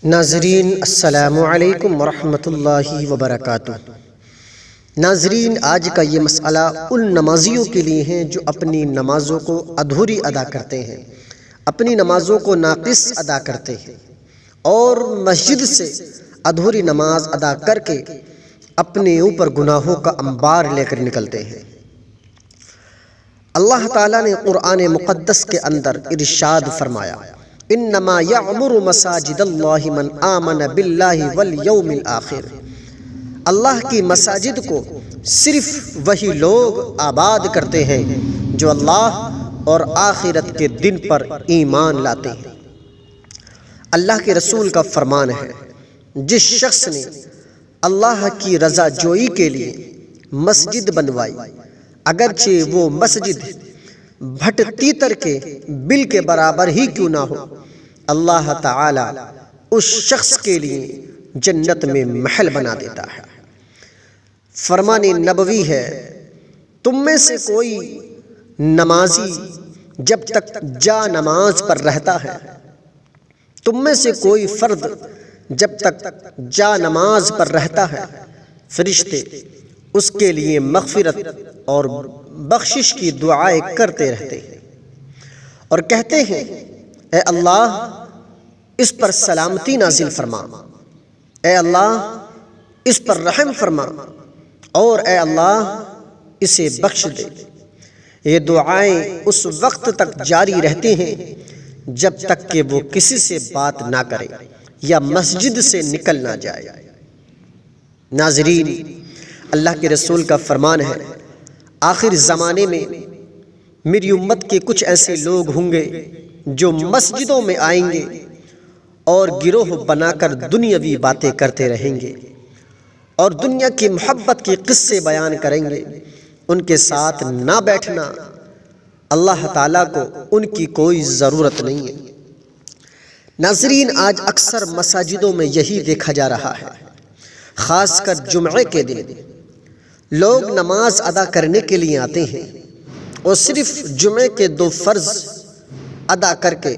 ناظرین السلام علیکم ورحمۃ اللہ وبرکاتہ۔ ناظرین، آج کا یہ مسئلہ ان نمازیوں کے لیے ہے جو اپنی نمازوں کو ادھوری ادا کرتے ہیں، اپنی نمازوں کو ناقص ادا کرتے ہیں اور مسجد سے ادھوری نماز ادا کر کے اپنے اوپر گناہوں کا انبار لے کر نکلتے ہیں۔ اللہ تعالیٰ نے قرآن مقدس کے اندر ارشاد فرمایا، انما یعمر مساجد اللہ من آمن باللہ والیوم الآخر۔ اللہ کی مساجد کو صرف وہی لوگ آباد کرتے ہیں جو اللہ اور آخرت کے دن پر ایمان لاتے ہیں۔ اللہ کے رسول کا فرمان ہے، جس شخص نے اللہ کی رضا جوئی کے لیے مسجد بنوائی، اگرچہ وہ مسجد بھٹ تیتر کے بل کے برابر ہی کیوں نہ ہو، اللہ تعالی اس شخص کے لیے جنت میں محل بنا دیتا ہے۔ فرمان نبوی ہے، تم میں سے کوئی نمازی جب تک جا نماز پر رہتا ہے، تم میں سے کوئی فرد جب تک جا نماز پر رہتا ہے، فرشتے اس کے لیے مغفرت اور بخشش کی دعائیں کرتے رہتے ہیں اور کہتے ہیں، اے اللہ اس پر سلامتی نازل فرما، اے اللہ اس پر رحم فرما، اور اے اللہ اسے بخش دے۔ یہ دعائیں اس وقت تک جاری رہتی ہیں جب تک کہ وہ کسی سے بات نہ کرے یا مسجد سے نکل نہ جائے۔ ناظرین، اللہ کے رسول کا فرمان ہے، آخر زمانے میں میری امت کے کچھ ایسے لوگ ہوں گے جو مسجدوں میں آئیں گے اور گروہ بنا کر دنیاوی باتیں کرتے رہیں گے اور دنیا کی محبت کے قصے بیان کریں گے۔ ان کے ساتھ نہ بیٹھنا، اللہ تعالیٰ کو ان کی کوئی ضرورت نہیں ہے۔ ناظرین، آج اکثر مساجدوں میں یہی دیکھا جا رہا ہے، خاص کر جمعے کے دن لوگ نماز ادا کرنے کے لیے آتے ہیں اور صرف جمعے کے 2 فرض ادا کر کے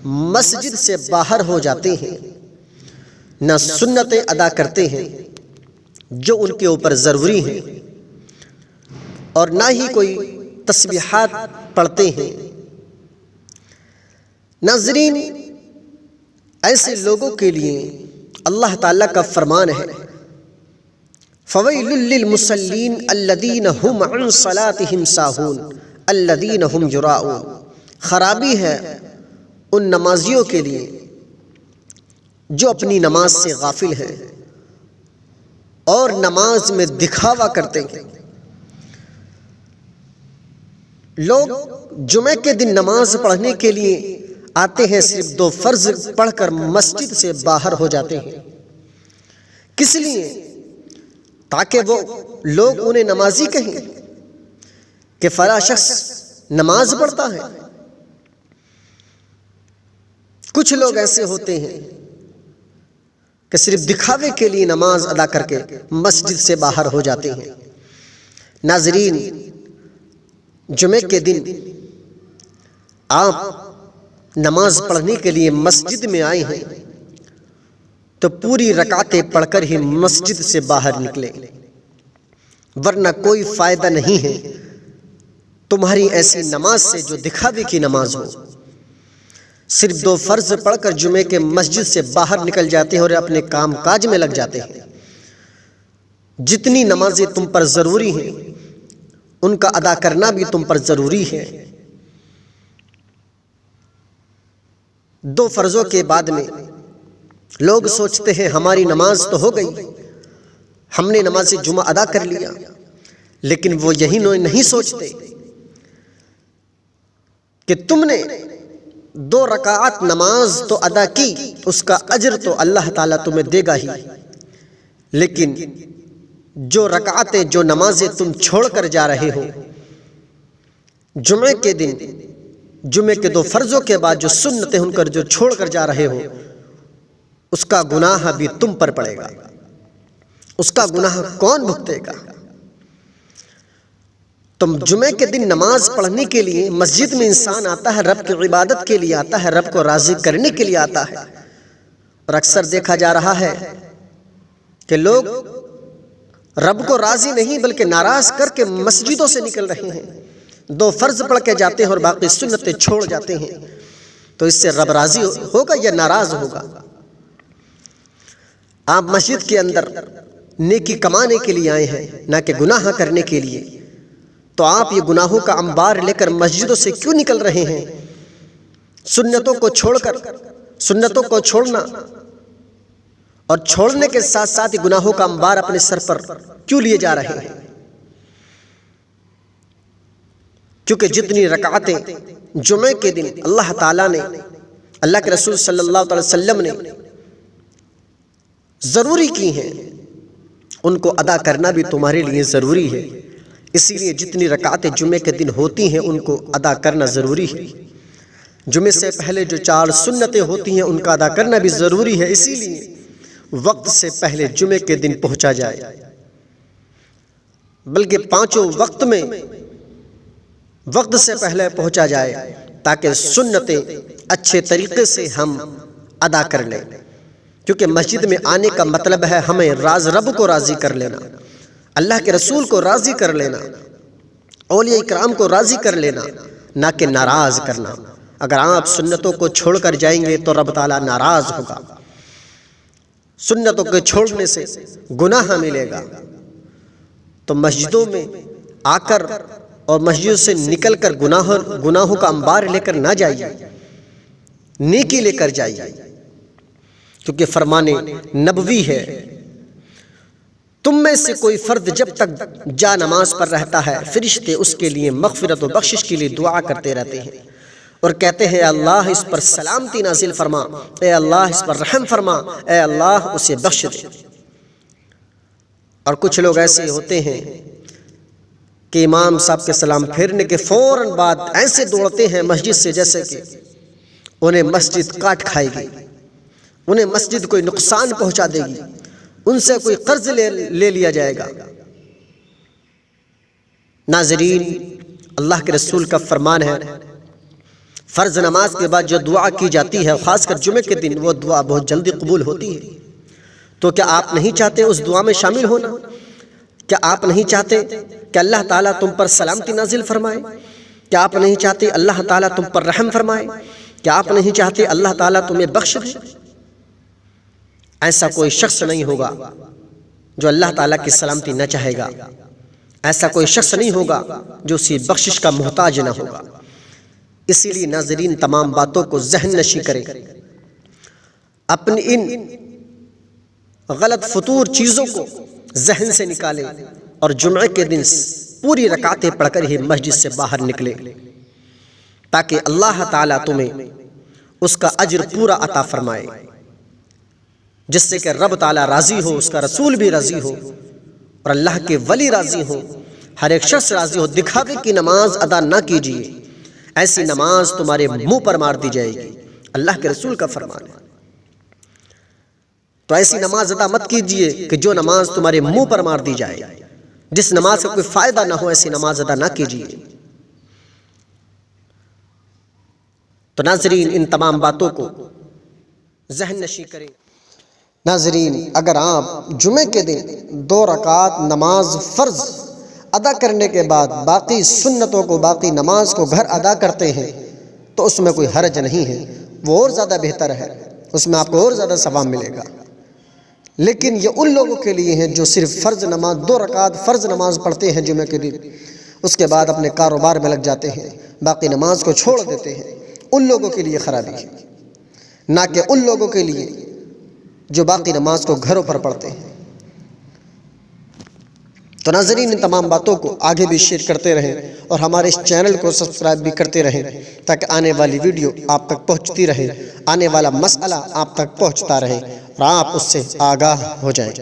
مسجد سے باہر ہو جاتے ہیں، نہ سنتیں ادا کرتے ہیں جو ان کے اوپر ضروری ہیں اور نہ ہی کوئی تسبیحات پڑھتے ہیں۔ ناظرین، ایسے لوگوں کے لیے اللہ تعالیٰ کا فرمان ہے، فَوَيْلٌ لِّلْمُصَلِّينَ الَّذِينَ هُمْ عَنْ صَلَاتِهِمْ سَاهُونَ الَّذِينَ هُمْ يُرَاءُونَ۔ خرابی ہے ان نمازیوں کے لیے جو اپنی نماز سے غافل ہیں اور نماز میں دکھاوا کرتے ہیں۔ لوگ جمعے کے دن نماز پڑھنے کے لیے آتے ہیں، صرف 2 فرض پڑھ کر مسجد سے باہر ہو جاتے ہیں، کس لیے؟ تاکہ وہ لوگ انہیں نمازی کہیں کہ فلاں شخص نماز پڑھتا ہے۔ کچھ لوگ ایسے ہوتے ہیں کہ صرف دکھاوے کے لیے نماز ادا کر کے مسجد سے باہر ہو جاتے ہیں۔ ناظرین، جمعے کے دن آپ نماز پڑھنے کے لیے مسجد میں آئے ہیں تو پوری رکعتیں پڑھ کر ہی مسجد سے باہر نکلے، ورنہ کوئی فائدہ نہیں ہے تمہاری ایسی نماز سے جو دکھاوے کی نماز ہو۔ صرف 2 فرض پڑھ کر جمعے کے مسجد سے باہر نکل جاتے ہیں اور اپنے کام کاج میں لگ جاتے ہیں۔ جتنی نمازیں تم پر ضروری ہیں ان کا ادا کرنا بھی تم پر ضروری ہے۔ 2 فرضوں کے بعد میں لوگ سوچتے ہیں ہماری نماز تو ہو گئی، ہم نے نماز جمعہ ادا کر لیا، لیکن وہ یہی نہیں سوچتے کہ تم نے 2 رکعات نماز تو ادا کی، اس کا اجر تو اللہ تعالیٰ تمہیں دے گا ہی، لیکن جو رکعتیں، جو نمازیں تم چھوڑ کر جا رہے ہو جمعے کے دن، جمعے کے 2 فرضوں کے بعد جو سنتیں ان کر جو چھوڑ کر جا رہے ہو، اس کا گناہ بھی تم پر پڑے گا۔ اس کا گناہ کون بھگتے گا؟ تم جمعے کے دن نماز پڑھنے کے لیے مسجد میں انسان آتا ہے، رب کی عبادت کے لیے آتا ہے، رب کو راضی کرنے کے لیے آتا ہے، اور اکثر دیکھا جا رہا ہے کہ لوگ رب کو راضی نہیں بلکہ ناراض کر کے مسجدوں سے نکل رہے ہیں، 2 فرض پڑھ کے جاتے ہیں اور باقی سنتیں چھوڑ جاتے ہیں۔ تو اس سے رب راضی ہوگا یا ناراض ہوگا؟ آپ مسجد کے اندر نیکی کمانے کے لیے آئے ہیں، نہ کہ گناہ کرنے کے لیے، تو آپ یہ گناہوں کا انبار لے کر مسجدوں سے کیوں نکل رہے ہیں؟ سنتوں کو چھوڑ کر، سنتوں کو چھوڑنا اور چھوڑنے کے ساتھ ساتھ گناہوں کا انبار اپنے سر پر کیوں لیے جا رہے ہیں؟ کیونکہ جتنی رکعتیں جمعے کے دن اللہ تعالیٰ نے، اللہ کے رسول صلی اللہ علیہ وسلم نے ضروری کی ہیں، ان کو ادا کرنا بھی تمہارے لیے ضروری ہے۔ اسی لیے جتنی رکعتیں جمعے کے دن ہوتی ہیں ان کو ادا کرنا ضروری ہے۔ جمعے سے پہلے جو 4 سنتیں ہوتی ہیں ان کا ادا کرنا بھی ضروری ہے، اسی لیے وقت سے پہلے جمعے کے دن پہنچا جائے، بلکہ 5 وقت میں وقت سے پہلے پہنچا جائے تاکہ سنتیں اچھے طریقے سے ہم ادا کر لیں۔ کیونکہ مسجد میں آنے کا مطلب ہے ہمیں رب کو راضی کر لینا، اللہ کے رسول کو راضی کر لینا، اولیاء اکرام کو راضی کر لینا، نہ کہ ناراض کرنا۔ اگر آپ سنتوں کو چھوڑ کر جائیں گے تو رب تعالیٰ ناراض ہوگا، سنتوں کے چھوڑنے سے گناہ ملے گا۔ تو مسجدوں میں آ کر اور مسجد سے نکل کر گناہوں کا انبار لے کر نہ جائیے، نیکی لے کر جائیے، کیونکہ فرمان نبوی ہے، تم میں سے کوئی فرد جب تک جا نماز پر رہتا ہے فرشتے اس کے لیے مغفرت و بخشش کے لیے دعا کرتے رہتے ہیں اور کہتے ہیں اے اللہ اس پر سلامتی نازل فرما، اے اللہ اس پر رحم فرما، اے اللہ اسے بخش دے۔ اور کچھ لوگ ایسے ہوتے ہیں کہ امام صاحب کے سلام پھیرنے کے فوراً بعد ایسے دوڑتے ہیں مسجد سے جیسے کہ انہیں مسجد کاٹ کھائے گی، انہیں مسجد کوئی نقصان پہنچا دے گی، ان سے کوئی قرض لے لیا جائے گا۔ ناظرین، اللہ کے رسول کا فرمان ہے فرض نماز کے بعد جو دعا کی جاتی ہے خاص کر جمعے کے دن وہ دعا بہت جلدی قبول ہوتی ہے۔ تو کیا آپ نہیں چاہتے اس دعا میں شامل ہونا؟ کیا آپ نہیں چاہتے کہ اللہ تعالیٰ تم پر سلامتی نازل فرمائے؟ کیا آپ نہیں چاہتے اللہ تعالیٰ تم پر رحم فرمائے؟ کیا آپ نہیں چاہتے اللہ تعالیٰ تمہیں بخش دے؟ ایسا کوئی شخص نہیں ہوگا جو اللہ تعالیٰ کی سلامتی نہ چاہے گا، ایسا کوئی شخص نہیں ہوگا جو اسی بخشش کا محتاج نہ ہوگا۔ اسی لیے ناظرین تمام باتوں کو ذہن نشی کریں، اپنی ان غلط فطور چیزوں کو ذہن سے نکالیں اور جمعے کے دن پوری رکعتیں پڑھ کر ہی مسجد سے باہر نکلیں تاکہ اللہ تعالیٰ تمہیں اس کا اجر پورا عطا فرمائے، جس سے کہ رب تعالیٰ راضی ہو، اس کا رسول بھی راضی ہو اور اللہ کے ولی راضی ہو، ہر ایک شخص راضی ہو۔ دکھاوے کی نماز ادا نہ کیجیے، ایسی نماز تمہارے منہ پر مار دی جائے گی، اللہ کے رسول کا فرمان ہے۔ تو ایسی نماز ادا مت کیجیے کہ جو نماز تمہارے منہ پر مار دی جائے، جس نماز کا کوئی فائدہ نہ ہو، ایسی نماز ادا نہ کیجیے۔ تو ناظرین ان تمام باتوں کو ذہن نشی کریں۔ ناظرین اگر آپ جمعے کے دن 2 رکعت نماز فرض ادا کرنے کے بعد باقی سنتوں کو، باقی نماز کو گھر ادا کرتے ہیں تو اس میں کوئی حرج نہیں ہے، وہ اور زیادہ بہتر ہے، اس میں آپ کو اور زیادہ ثواب ملے گا۔ لیکن یہ ان لوگوں کے لیے ہیں جو صرف فرض نماز 2 رکعت فرض نماز پڑھتے ہیں جمعے کے دن، اس کے بعد اپنے کاروبار میں لگ جاتے ہیں، باقی نماز کو چھوڑ دیتے ہیں، ان لوگوں کے لیے خرابی ہے، نہ کہ ان لوگوں کے لیے جو باقی نماز کو گھروں پر پڑھتے ہیں۔ تو ناظرین ان تمام باتوں کو آگے بھی شیئر کرتے رہیں اور ہمارے اس چینل کو سبسکرائب بھی کرتے رہیں تاکہ آنے والی ویڈیو آپ تک پہنچتی رہے، آنے والا مسئلہ آپ تک پہنچتا رہے اور آپ اس سے آگاہ ہو جائیں۔